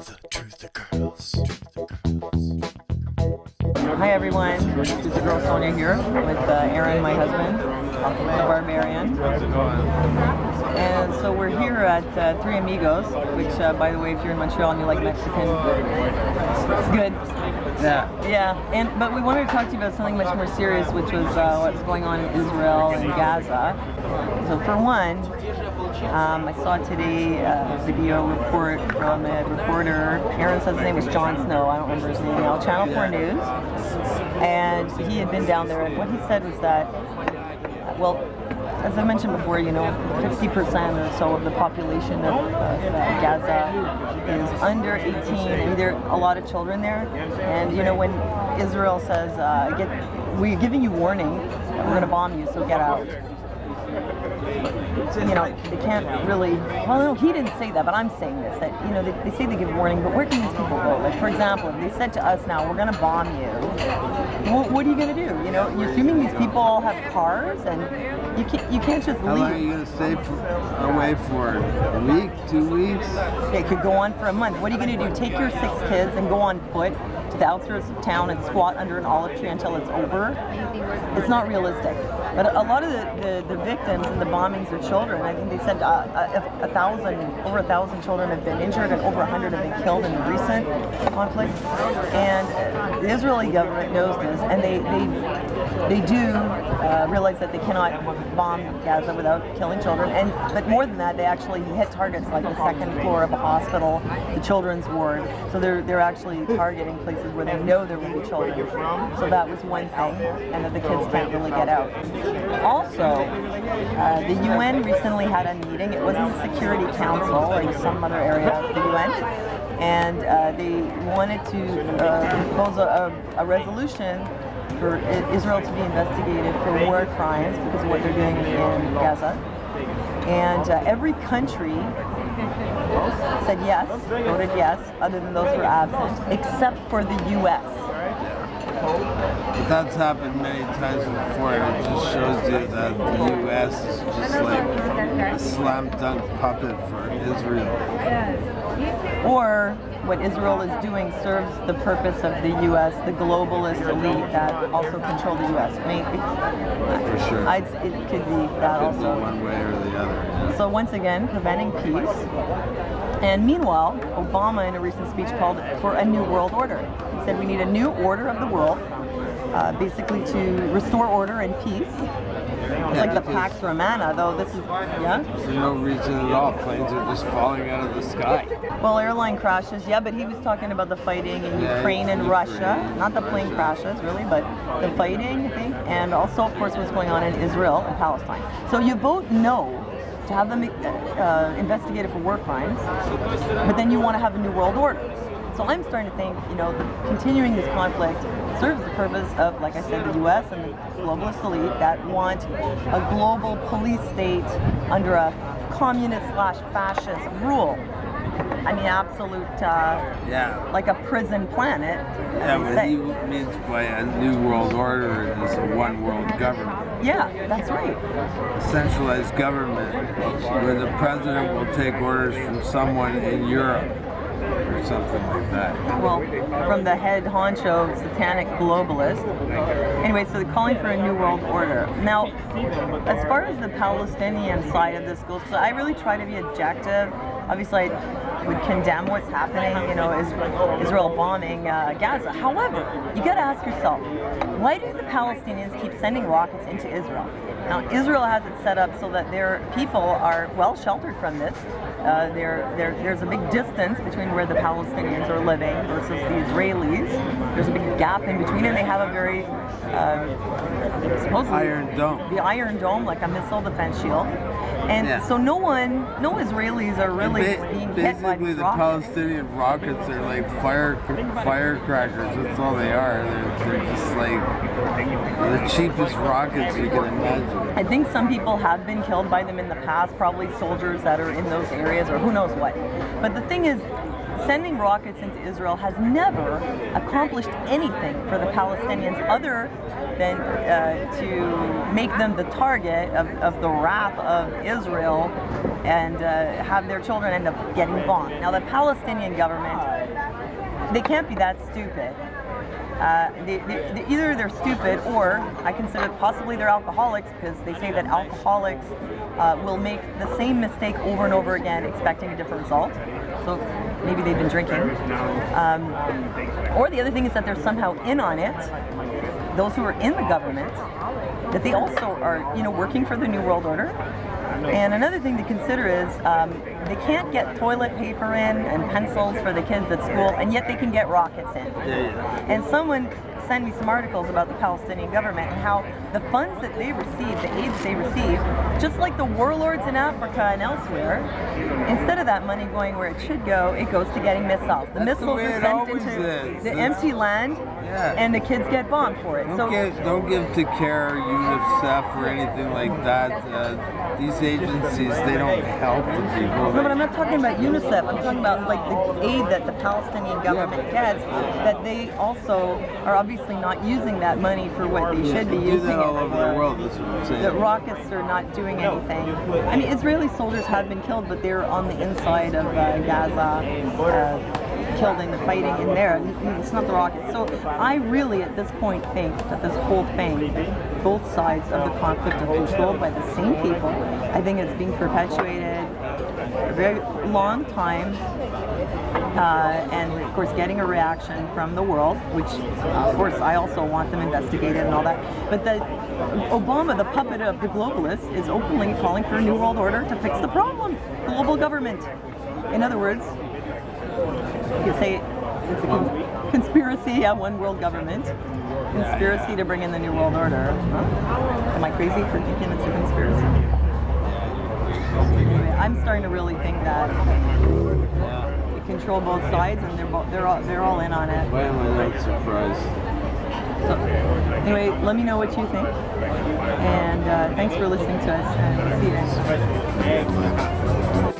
The Truth of Girls. Hi everyone, this is the girl Sonia here with Aaron, my husband, the Barbarian. And so we're here at Three Amigos, which by the way, if you're in Montreal and you like Mexican, it's good. Yeah. But we wanted to talk to you about something much more serious, which was what's going on in Israel and Gaza. So for one, I saw today a video report from a reporter. Aaron says his name was Jon Snow. I don't remember his name now. Channel 4 News. And he had been down there, and what he said was that, well, as I mentioned before, 50% or so of the population of Gaza is under 18, and there are a lot of children there. And when Israel says, we're giving you warning that we're going to bomb you, so get out. They can't really, well, no, he didn't say that, but I'm saying this, that, they say they give warning, but where can these people go? Like, for example, if they said to us now, we're going to bomb you, what are you going to do? You're assuming these people all have cars, and you can't just leave. How long are you going to stay away for? A week? 2 weeks? It could go on for a month. What are you going to do? Take your 6 kids and go on foot to the outskirts of town and squat under an olive tree until it's over? It's not realistic. But a lot of the victims in the bombings are children. I think they said over 1,000 children have been injured and over 100 have been killed in the recent conflict. And the Israeli government knows this, and they do realize that they cannot bomb Gaza without killing children. But more than that, they actually hit targets like the second floor of a hospital, the children's ward. So they're actually targeting places where they know there will be children. So that was one thing, and that the kids can't really get out. Also, the UN recently had a meeting. It wasn't the Security Council, or some other area of the UN, and they wanted to propose a resolution for Israel to be investigated for war crimes because of what they're doing in Gaza. And every country said yes, voted yes, other than those who were absent, except for the U.S. But that's happened many times before, and it just shows you that the U.S. is just like a slam dunk puppet for Israel. Or what Israel is doing serves the purpose of the U.S., the globalist elite that also control the U.S. I mean, for sure. It could be that also. Could be one way or the other. Yeah. So once again, preventing peace. And meanwhile, Obama in a recent speech called for a new world order. He said we need a new order of the world, basically to restore order and peace. It's like the Pax Romana, though this is, yeah? There's no reason at all. Planes are just falling out of the sky. Well, airline crashes, yeah, but he was talking about the fighting in Ukraine and Russia. Not the plane crashes, really, but the fighting, I think. And also, of course, what's going on in Israel and Palestine. So you vote no to have them investigated for war crimes, but then you want to have a new world order. So I'm starting to think, continuing this conflict serves the purpose of, like I said, the U.S. and the globalist elite that want a global police state under a communist/fascist rule. I mean, absolute, like a prison planet. Yeah, what he means by a new world order is a one world government. Yeah, that's right. A centralized government where the president will take orders from someone in Europe or something like that. Well, from the head honcho satanic globalist. Anyway, so they're calling for a new world order. Now, as far as the Palestinian side of this goes, so I really try to be objective. Obviously, I would condemn what's happening, Israel bombing Gaza. However, you got to ask yourself, why do the Palestinians keep sending rockets into Israel? Now, Israel has it set up so that their people are well sheltered from this. There's a big distance between where the Palestinians are living versus the Israelis. There's a big gap in between, and they have a very supposedly Iron Dome. The Iron Dome, like a missile defense shield. And so no Israelis are really being hit by these rockets. Basically, the Palestinian rockets are like firecrackers. That's all they are. They're just like the cheapest rockets you can imagine. I think some people have been killed by them in the past, probably soldiers that are in those areas or who knows what. But the thing is, sending rockets into Israel has never accomplished anything for the Palestinians other than to make them the target of the wrath of Israel and have their children end up getting bombed. Now, the Palestinian government, they can't be that stupid. Either they're stupid, or I consider possibly they're alcoholics, because they say that alcoholics will make the same mistake over and over again, expecting a different result. So maybe they've been drinking. Or the other thing is that they're somehow in on it. Those who are in the government, that they also are, working for the New World Order. And another thing to consider is they can't get toilet paper in and pencils for the kids at school, and yet they can get rockets in. And someone sent me some articles about the Palestinian government and how the funds that they receive, the aid they receive, just like the warlords in Africa and elsewhere, instead of that money going where it should go, it goes to getting missiles. The missiles are sent into the empty land, and the kids get bombed for it. Don't give to CARE, UNICEF, or anything like that. These agencies, they don't help the people. No, but I'm not talking about UNICEF. I'm talking about like the aid that the Palestinian government gets, that they also are obviously not using that money for what they should be using it all over the world, that's what I'm saying. The rockets are not doing anything. I mean, Israeli soldiers have been killed, but they're on the inside of Gaza, killed in the fighting in there. It's not the rockets. So I really, at this point, think that this whole thing, both sides of the conflict are controlled by the same people. I think it's being perpetuated for a very long time. And of course getting a reaction from the world, which of course I also want them investigated and all that. But Obama, the puppet of the globalists, is openly calling for a new world order to fix the problem. Global government. In other words, you could say it's a conspiracy at one world government. Conspiracy to bring in the new world order. Huh? Am I crazy for thinking it's a conspiracy? Anyway, I'm starting to really think that control both sides, and they're all in on it. Why am I not surprised? So, anyway, let me know what you think, and thanks for listening to us, and see you next time.